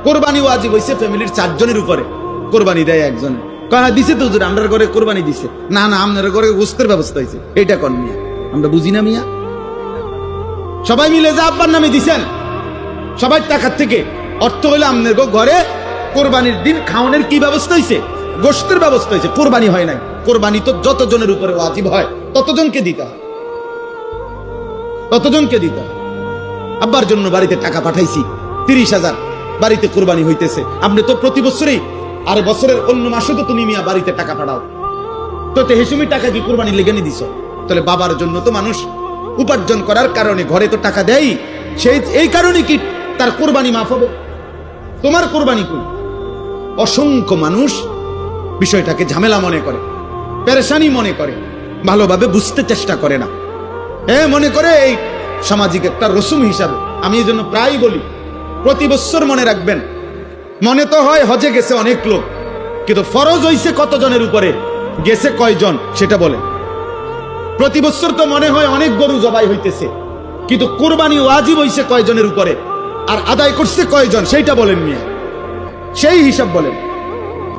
কোরবানি ওয়াজিব হইছে ফ্যামিলির 4 জনের উপরে, কোরবানি দেয় একজনে। কয় দিছে তো হুজুর, আমরার ঘরে কোরবানি দিছে। না না, আপনার ঘরে গোশতের ব্যবস্থা হয়েছে, এইটা কোন মিয়া? আমরা বুঝি না মিয়া। সবাই মিলে যে আব্বার নামে দিছেন, সবাই টাকার থেকে অর্থ হইলে আপনার ঘরে কোরবানির দিন খাওয়ানোর কি ব্যবস্থা হয়েছে? গোশতের ব্যবস্থা হয়েছে, কোরবানি হয় নাই। কোরবানি তো যতজনের উপরে ওয়াজিব হয় ততজনকে দিতে হয়, ততজনকে দিতে হয়। আব্বার জন্য বাড়িতে টাকা পাঠাইছি 30,000, বাড়িতে কোরবানি হইতেছে। আপনি তো প্রতি বছরেই, আর বছরের অন্য মাসে তো তুমি মিয়া বাড়িতে টাকা পাঠাও, তো হেসুমি টাকা কি কোরবানি লেগে নিয়ে দিছ? তাহলে বাবার জন্য তো মানুষ উপার্জন করার কারণে ঘরে তো টাকা দেয়, সেই এই কারণে কি তার কোরবানি মাফ হবে? তোমার কোরবানি কই? অসংখ্য মানুষ বিষয়টাকে ঝামেলা মনে করে, পেরেশানি মনে করে, ভালোভাবে বুঝতে চেষ্টা করে না। মনে করে এই সামাজিক একটা রসুম হিসাবে। আমি এই জন্য প্রায় বলি, প্রতি বছর মনে রাখবেন, মনে তো হয় হজে গেছে অনেক লোক, কিন্তু ফরজ হইছে কতজনের উপরে, গেছে কয়জন সেটা বলে। প্রতি বছর তো মনে হয় অনেক গরু জবাই হইতেছে, কিন্তু কোরবানি ওয়াজিব হইছে কয়জনের উপরে, আর আদায় করছে কয়জন সেইটা বলেন মিয়া, সেই হিসাব বলেন।